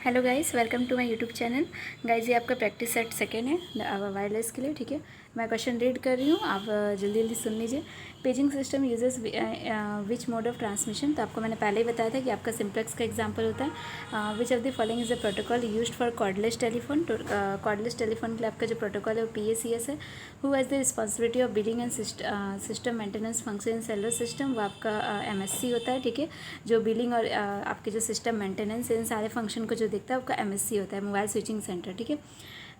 Hello guys, welcome to my YouTube channel. Guys ये आपका practice set second है wireless के लिए। ठीक है, मैं क्वेश्चन रीड कर रही हूँ, आप जल्दी जल्दी सुन लीजिए। Paging system uses which mode of transmission. तो आपको मैंने पहले ही बताया था कि आपका सिम्प्लेक्स का एग्जांपल होता है। Which of the following is the protocol used for cordless telephone. तो कॉर्डलेस टेलीफोन के लिए आपका जो प्रोटोकॉल है वो PACS है। Who has the responsibility of billing and system maintenance function in cellular system. वो आपका MSC होता है। ठीक है, जो बिलिंग और आपके जो सिस्टम मेंटेनेंस इन सारे फंक्शन को जो देखता है आपका MSC होता है, मोबाइल स्विचिंग सेंटर। ठीक है,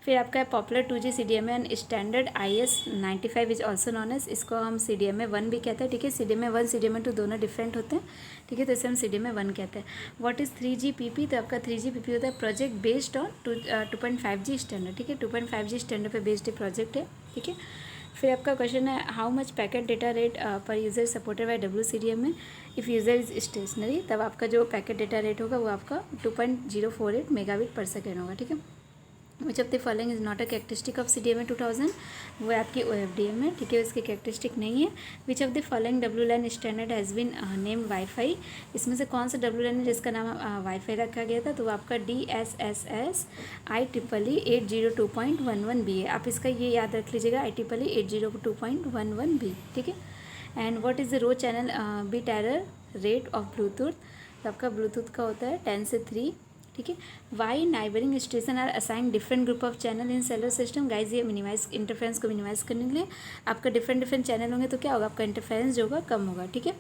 फिर आपका है popular 2G CDMA and standard IS-95 is also known as, इसको हम CDMA 1 भी कहते हैं। ठीक है, CDMA 1 CDMA 2 दोनों डिफरेंट होते हैं। ठीक है, तो इसे हम CDMA 1 कहते हैं। What is 3GPP। तो आपका 3GPP होता है project based on 2.5G standard. ठीक है, 2.5G स्टैंडर्ड पे बेस्ड प्रोजेक्ट है। ठीक है, फिर आपका क्वेश्चन है how much packet data rate per user supported by WCDMA if user is stationary. तब आपका जो पैकेट डेटा रेट होगा वो आपका 2.048 मेगाबिट पर सेकेंड होगा। ठीक है, which of the following is not a characteristic of CDMA 2000। वो आपकी OFDM है। ठीक है, उसकी कैरेक्टरिस्टिक नहीं है। Which of the following WLAN standard has been name wifi. इसमें से कौन सा WLAN है जिसका नाम वाईफाई रखा गया था। तो वो आपका DSSS IEEE 802.11b है। आप इसका ये याद रख लीजिएगा, IEEE 802.11b। ठीक है, and what is the raw channel bit error rate of Bluetooth. तो आपका ब्लूटूथ का होता है 10 से 3। ठीक है, why neighbouring station are assign different group of channel in cellular system. Guys ये मिनिमाइज इंटरफेरेंस को मिनिमाइज करने के लिए आपका डिफरेंट चैनल होंगे तो क्या होगा, आपका इंटरफेरेंस जो होगा कम होगा। ठीक है,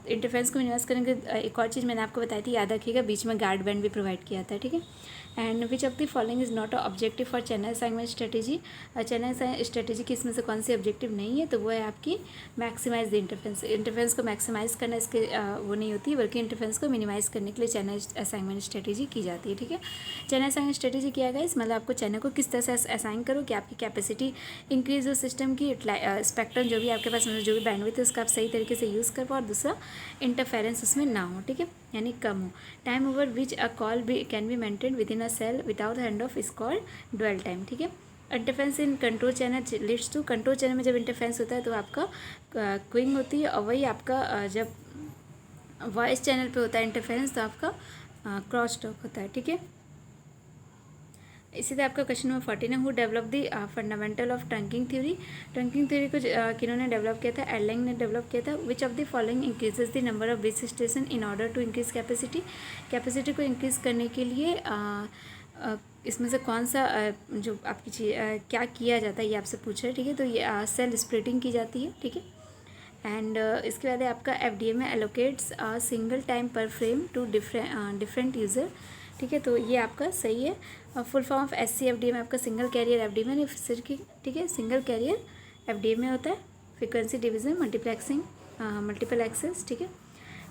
इंटरफेरेंस को मिनिमाइज करने के एक और चीज़ मैंने आपको बताई थी, याद रखिएगा, बीच में गार्ड बैंड भी प्रोवाइड किया था। ठीक है, and which of the following is not a objective for channel assignment strategy. Channel strategy की इसमें से कौन सी ऑब्जेक्टिव नहीं है। तो वो है आपकी मैक्सिमाइज द इंटरफेरेंस। इंटरफेरेंस को मैक्सिमाइज करना इसके वो नहीं होती, बल्कि इंटरफेरेंस को मिनिमाइज करने के लिए चैनल असाइनमेंट स्ट्रेटेजी की जाती है। ठीक है, चैनल असाइनमेंट स्ट्रेटेजी किया गया इस मतलब आपको चैनल को किस तरह से असाइन करो कि आपकी कैपेसिटी इंक्रीज हो, सिस्टम की स्पेक्ट्रम जो भी आपके पास मतलब जो भी बैंडविड्थ है उसका आप सही तरीके से यूज़ कर पाओ, और दूसरा इंटरफेरेंस उसमें ना हो। ठीक है, यानी कम हो। Time over which a call भी can be maintain within a cell without hand off is called dwell time. ठीक है, interference in control channel leads to. Control channel में जब इंटरफेरेंस होता है तो आपका क्विंग होती है, और वही आपका जब वॉइस चैनल पे होता है इंटरफेरेंस तो आपका क्रॉस टॉक होता है। ठीक है, इसी तरह आपका क्वेश्चन नंबर 14 है who develop the fundamental of trunking theory. Trunking theory को किन्होंने डेवलप किया था, एरलैंग ने डेवलप किया था। Which of the following increases the number of base station in order to increase capacity. Capacity को इंक्रीज करने के लिए इसमें से कौन सा जो आपकी चीज़ क्या किया जाता है ये आपसे पूछ रहे हैं। ठीक है, तो ये सेल स्प्लिटिंग की जाती है। ठीक है, एंड इसके बाद आपका FDMA एलोकेट्स सिंगल टाइम पर फ्रेम टू डिफरेंट यूज़र। ठीक है, तो ये आपका सही है। फुल फॉर्म ऑफ SC-FDMA आपका सिंगल कैरियर FDMA फिर की। ठीक है, सिंगल कैरियर FDMA होता है। Frequency division multiplexing multiple access. ठीक है,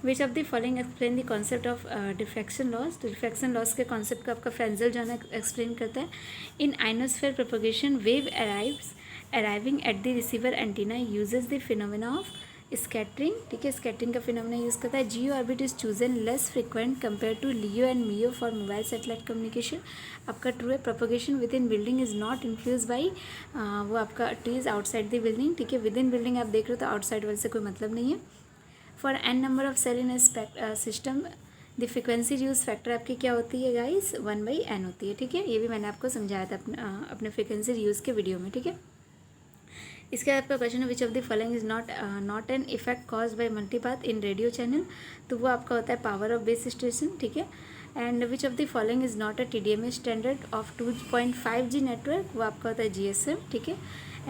which of the following explain the concept of diffraction loss. तो डिफ्रैक्शन लॉस के कॉन्सेप्ट का आपका फ्रेंजल जो है एक्सप्लेन करता है। In ionosphere propagation wave arriving at the receiver antenna uses the phenomena of scattering. ठीक है, स्कैटरिंग का फिनोमिना यूज़ करता है। GEO orbit is chosen less frequent compare to LEO and MEO for mobile satellite communication. आपका true है। Propagation with in building is not influence by वो आपका trees outside the building. ठीक है, with in building आप देख रहे हो तो आउटसाइड वाले से कोई मतलब नहीं है। For n number of cell in system the frequency reduce factor आपकी क्या होती है गाइस, 1/n होती है। ठीक है, ये भी मैंने आपको समझाया था अपने फ्रिक्वेंसी रिड्यूस के वीडियो में। ठीक है, इसके बाद आपका क्वेश्चन है which of the following is not an effect cause by multipath in radio channel. तो वो आपका होता है पावर ऑफ बेस स्टेशन। ठीक है, and which of the following is not a TDMA standard of 2.5G network. वो आपका होता है GSM। ठीक है,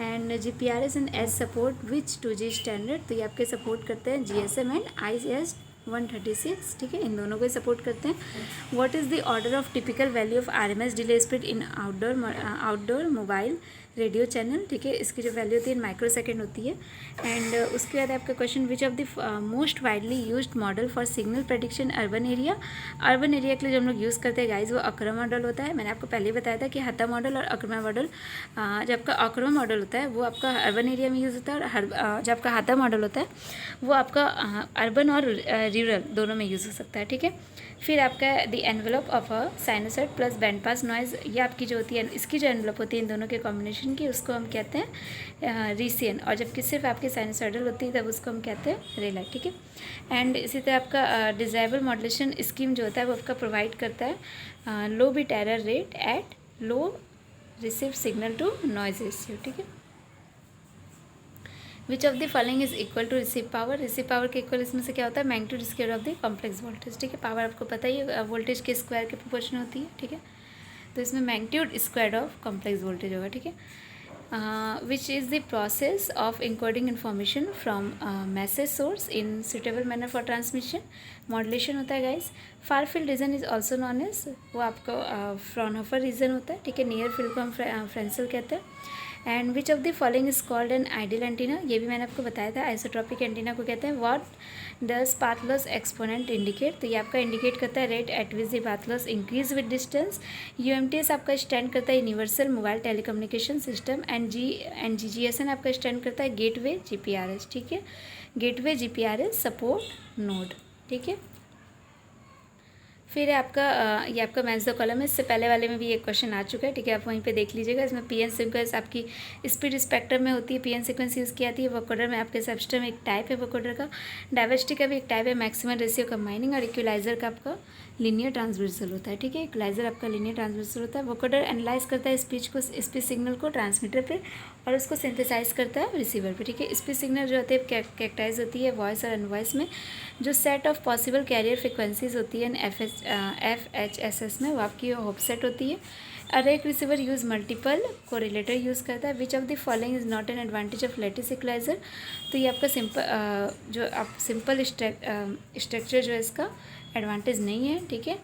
and GPRS and EDGE support which 2G standard. तो ये आपके सपोर्ट करते हैं GSM एंड IS-136। ठीक है, इन दोनों को सपोर्ट करते हैं। What is the order of typical value of RMS delay speed in outdoor mobile radio channel. ठीक है, इसकी जो वैल्यू होती है माइक्रो सेकेंड होती है। एंड उसके बाद आपका question which of the most widely used model for signal prediction urban area. Urban area के लिए जो हम लोग यूज़ करते हैं गाइज वो अकरमा मॉडल होता है। मैंने आपको पहले ही बताया था कि हता मॉडल और अकरमा मॉडल, जब आपका अकरमा मॉडल होता है वो आपका अर्बन एरिया में यूज़ होता है, और जब आपका हता मॉडल होता है वो आपका अर्बन और रूरल दोनों में यूज़ हो सकता है। ठीक है, फिर आपका the envelope of a sinusoid plus band pass noise, ये आपकी जो होती है, इसकी जो एनवेलप होती है इन दोनों के कॉम्बिनेशन की, उसको हम कहते हैं रीसियन। और जबकि सिर्फ आपकी साइनोसॉइडल होती है तब उसको हम कहते हैं रेलाई, ठीक है। एंड इसी तरह आपका डिजायबल मॉड्यूलेशन स्कीम जो होता है वो आपका प्रोवाइड करता है low bit error rate at low receive signal to noise ratio, ठीक है। Which of the following is equal to receive power, receive power के इक्वल इसमें से क्या होता है, magnitude square of the complex voltage, ठीक है। पावर आपको पता ही है वोल्टेज के स्क्वायर के प्रोपोर्शन होती है, ठीक है। तो इसमें magnitude square of complex voltage होगा, ठीक है। Which is the process of encoding information from message source in suitable manner for transmission, modulation होता है guys. Far field region is also known as, वो आपका फ्रॉनहोफर रीजन होता है, ठीक है। नियर फील्ड को हम फ्रेंसल कहते हैं। And which of the following is called an ideal antenna, ये भी मैंने आपको बताया था, आइसोट्रॉपिक एंटीना को कहते हैं। What does path loss exponent indicate, तो ये आपका इंडिकेट करता है rate at which the path loss increase with distance. UMTS आपका स्टैंड करता है universal mobile telecommunication system. And GGSN आपका स्टैंड करता है गेटवे जीपीआरएस, ठीक है। गेटवे जीपीआरएस सपोर्ट नोड, ठीक है। फिर है आपका ये आपका मैच द कॉलम है, इससे पहले वाले में भी एक क्वेश्चन आ चुका है, ठीक है। आप वहीं पे देख लीजिएगा। इसमें पीएन सीक्वेंस आपकी स्पीड स्पेक्ट्रम में होती है, पीएन सीक्वेंस यूज़ की आती है। वोकोडर में आपके सबस्ट्रम एक टाइप है वोकोडर का, डाइवर्सिटी का भी एक टाइप है, मैक्सिमम रेशियो कंबाइनिंग। और इक्वलाइजर का आपका लीनियर ट्रांसवर्सल होता है, ठीक है। इक्वलाइजर आपका लीनियर ट्रांसवर्सल होता है। वोकोडर एनालाइज करता है स्पीच सिग्नल को ट्रांसमीटर पे और उसको सिंथेसाइज करता है रिसीवर पे, ठीक है। स्पीच सिग्नल जो होते हैं कैरेक्टराइज होती है वॉइस और अनवॉइस में। जो set of possible carrier frequencies होती है FHSS में, वो आपकी होपसेट होती है। A rake receiver use multiple correlator use करता है। Which of the following is not an advantage of lattice equaliser, तो ये आपका जो आप सिंपल स्ट्रक्चर जो है इसका एडवांटेज नहीं है, ठीक है।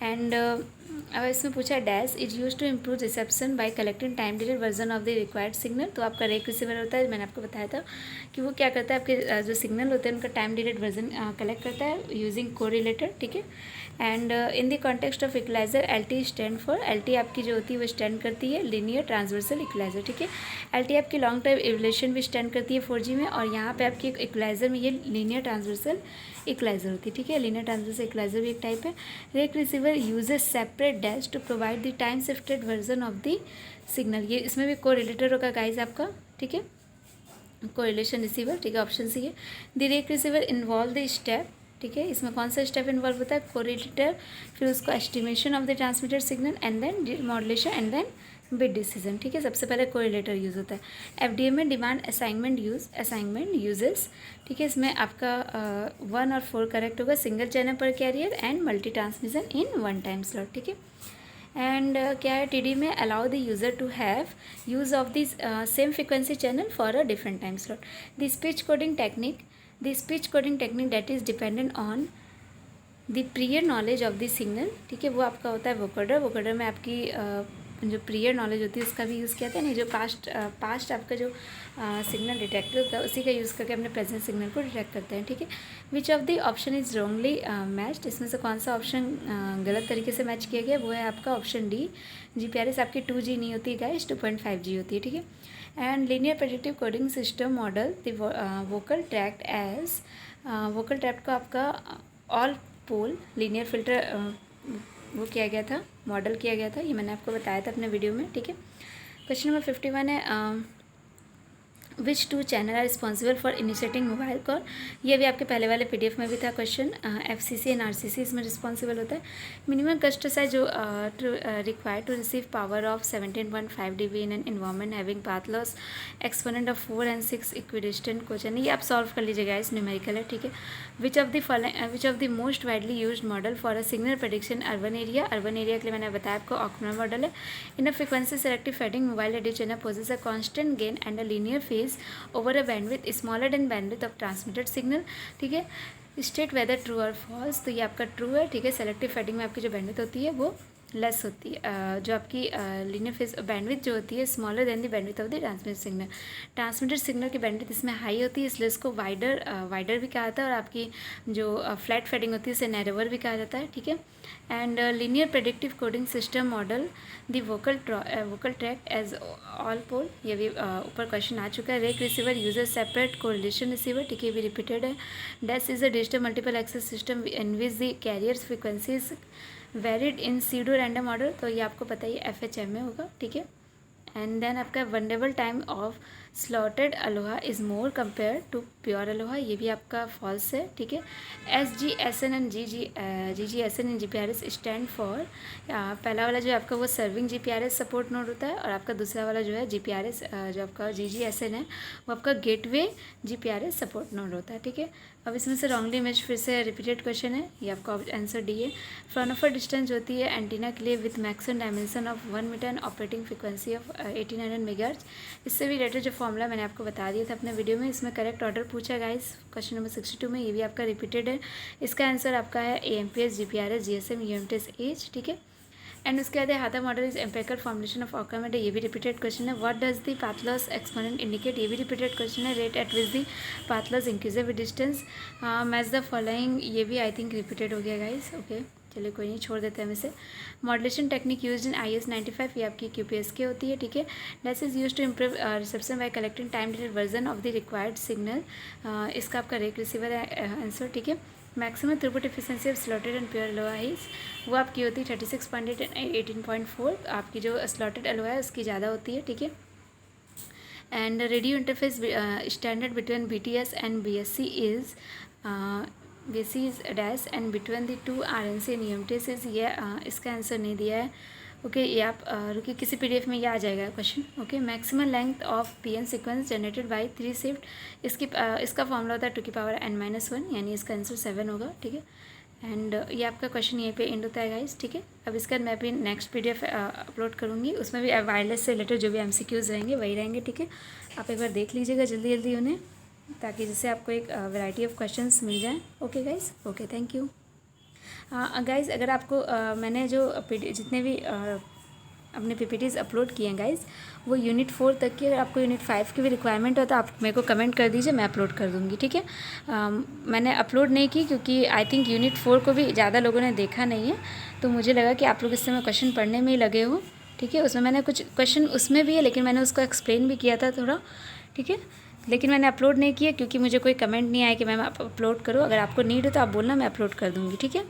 एंड अब इसमें पूछा dash is use to improve reception by collecting time delayed version of the required signal, तो आपका रेक रिसीवर होता है, मैंने आपको बताया था कि वो क्या करता है, आपके जो सिग्नल होते हैं उनका टाइम डिलेड वर्जन कलेक्ट करता है यूजिंग कोरिलेटर, ठीक है। And in the context of equaliser LT stand for, LT आपकी जो होती है वो स्टैंड करती है लीनियर ट्रांसवर्सल इक्वलाइजर, ठीक है। LT आपकी लॉन्ग टाइम एवोल्यूशन भी स्टैंड करती है 4G में, और यहाँ पे आपकी इक्वलाइजर में ये लीनियर ट्रांसवर्सल इक्वलाइजर होती है, ठीक है। लीनियर ट्रांसवर्सल इक्वलाइजर भी एक टाइप है। Rake receiver uses separate dash to provide the time shifted version of the signal, ये इसमें भी कोरिलेटर होगा गाइज आपका, ठीक है। कोरिलेशन रिसीवर, ठीक है, ऑप्शन सी है। The rake receiver involve the step, ठीक है। इसमें कौन सा स्टेप इन्वॉल्व होता है, कोरिलेटर, फिर उसको estimation of the transmitted signal and then modulation and then bit decision, ठीक है। सबसे पहले कोरिलेटर यूज़ होता है। FDM में डिमांड असाइनमेंट यूजेस, ठीक है। इसमें आपका 1 और 4 करेक्ट होगा, single channel per carrier and multi transmission in one time slot, ठीक है। एंड क्या है TD में allow the user to have use of this same frequency channel for a different time slot. The speech coding technique that is dependent on the prior knowledge of the signal, ठीक है, वो आपका होता है vocoder में आपकी जो prior knowledge होती है उसका भी यूज़ किया था, नहीं जो पास्ट आपका जो सिग्नल डिटेक्टर होता है उसी का यूज़ करके अपने प्रेजेंट सिग्नल को डिटेक्ट करते हैं, ठीक है। Which of the option is wrongly matched, इसमें से कौन सा ऑप्शन गलत तरीके से मैच किया गया, वो है आपका ऑप्शन डी। GPRS आपकी 2G नहीं होती गाइस, 2.5G होती है, ठीक है। And linear predictive coding system model the vocal tract को आपका ऑल पोल लीनियर फिल्टर वो किया गया था, मॉडल किया गया था, ये मैंने आपको बताया था अपने वीडियो में, ठीक है। क्वेश्चन नंबर 51 है which 2 channel are responsible for initiating mobile call, ये भी आपके पहले वाले PDF में भी था क्वेश्चन। FCC एंड RCC इसमें रिस्पॉन्सिबल होता है। मिनिमम कस्ट साइज जो required to receive power of 17.5 dB in an environment having path loss exponent of 4 and 6 equidistant question, ये आप सॉल्व कर लीजिएगा, इस न्यूमेरिकल है, ठीक है। Which of the most widely used model for a signal prediction urban area के लिए मैंने बताया आपको ऑक्टोनल मॉडल है। In a frequency selective fading mobile radio channel poses a constant gain and a linear phase over a bandwidth smaller than bandwidth of transmitted signal, ठीक है। State whether true और फॉल्स, तो ये आपका ट्रू है, ठीक है। सेलेक्टिव फेडिंग में आपकी जो बैंडविड्थ होती है वो लेस होती है, जो आपकी लीनियर फेज बैंडविड्थ जो होती है smaller than the bandwidth of the transmitted signal. Transmitted signal की बैंडविड्थ इसमें हाई होती है, इसलिए इसको वाइडर भी कहा जाता है, और आपकी जो फ्लैट फेडिंग होती है इसे नैरोवर भी कहा जाता है, ठीक है। And linear predictive coding system model the vocal tract as all pole, ये भी ऊपर क्वेश्चन आ चुका है। Rake receiver uses separate correlation receiver, ठीक है, भी रिपीटेड है। Dash is a digital multiple access system in which the carriers frequencies varied in pseudo random order, तो ये आपको पता ही FHM में होगा, ठीक है। एंड देन आपका vulnerable time of slotted ALOHA is more compare to pure ALOHA, ये भी आपका फॉल्स है, ठीक है। SGSN and GGSN and GPRS stand for, पहला वाला जो है आपका वो सर्विंग GPRS सपोर्ट नोड होता है, और आपका दूसरा वाला जो है GPRS जो आपका GGSN है वो आपका गेटवे GPRS सपोर्ट नोड होता है, ठीक है। अब इसमें से रॉन्गली इमेज फिर से रिपीटेड क्वेश्चन है, ये आपका आंसर डी है। फ्रॉनोफर डिस्टेंस होती है एंटीना के लिए with maximum dimension of 1 metre and operating frequency of 1800 megahertz. इससे भी रिलेटेड जो फॉर्मूला मैंने आपको बता दिया था अपने वीडियो में, इसमें करेक्ट ऑर्डर पूछा गाइस क्वेश्चन नंबर 62 में, ये भी आपका रिपीटेड है। इसका आंसर आपका है AMPS GPRS GSM UMTS H, ठीक है। एंड उसके बाद हाथा model is empirical formulation of outcome, ये भी रिपीटेड क्वेश्चन है। What does the path loss exponent indicate, ये भी रिपीटेड क्वेश्चन है। Rate at which the path loss increases with distance, match the following, ये भी आई थिंक रिपीटेड हो गया गाइस, ओके चलिए कोई नहीं, छोड़ देते हैं हम इसे। Modulation technique used in IS 95, ये आपकी QPSK होती है, ठीक है। That is used to improve reception by collecting time delayed version of the required signal, इसका आपका रेक रिसीवर है आंसर, ठीक है। Maximum throughput efficiency of slotted and pure ALOHA is, वो आपकी होती है 36.8 एंड 18.4, आपकी जो स्लॉटेड अलोहा है उसकी ज़्यादा होती है, ठीक है। And radio interface standard between BTS and BSC is BSC is dash, and between the 2 RNC and UMTS is, ये इसका आंसर नहीं दिया है, ओके। ये आप रुकिए किसी PDF में ये आ जाएगा question, okay. Maximum length of PN sequence generated by 3 shift, इसका फॉर्मूला होता है 2⁻n-1, यानी इसका आंसर 7 होगा, ठीक है। एंड ये आपका क्वेश्चन यहीं पे एंड होता है गाइस, ठीक है। अब इसका मैं भी नेक्स्ट PDF अपलोड करूँगी, उसमें भी वायरलेस से रिलेटेड जो भी MCQs रहेंगे वही रहेंगे, ठीक है। आप एक बार देख लीजिएगा जल्दी जल्दी उन्हें, ताकि जिससे आपको एक वैरायटी ऑफ क्वेश्चंस मिल जाए, okay guys, okay thank you. Guys अगर आपको मैंने जो जितने भी अपने PPTs अपलोड किए हैं गाइस, वो यूनिट 4 तक की, अगर आपको यूनिट 5 की भी रिक्वायरमेंट हो तो आप मेरे को कमेंट कर दीजिए, मैं अपलोड कर दूँगी, ठीक है। मैंने अपलोड नहीं की क्योंकि आई थिंक यूनिट 4 को भी ज़्यादा लोगों ने देखा नहीं है, तो मुझे लगा कि आप लोग इस समय क्वेश्चन पढ़ने में ही लगे हो, ठीक है। उसमें मैंने कुछ क्वेश्चन उसमें भी है, लेकिन मैंने उसको एक्सप्लेन भी किया था थोड़ा, ठीक है। लेकिन मैंने अपलोड नहीं किया क्योंकि मुझे कोई कमेंट नहीं आया कि मैम आप अपलोड करो। अगर आपको नीड हो तो आप बोलना, मैं अपलोड कर दूँगी, ठीक है।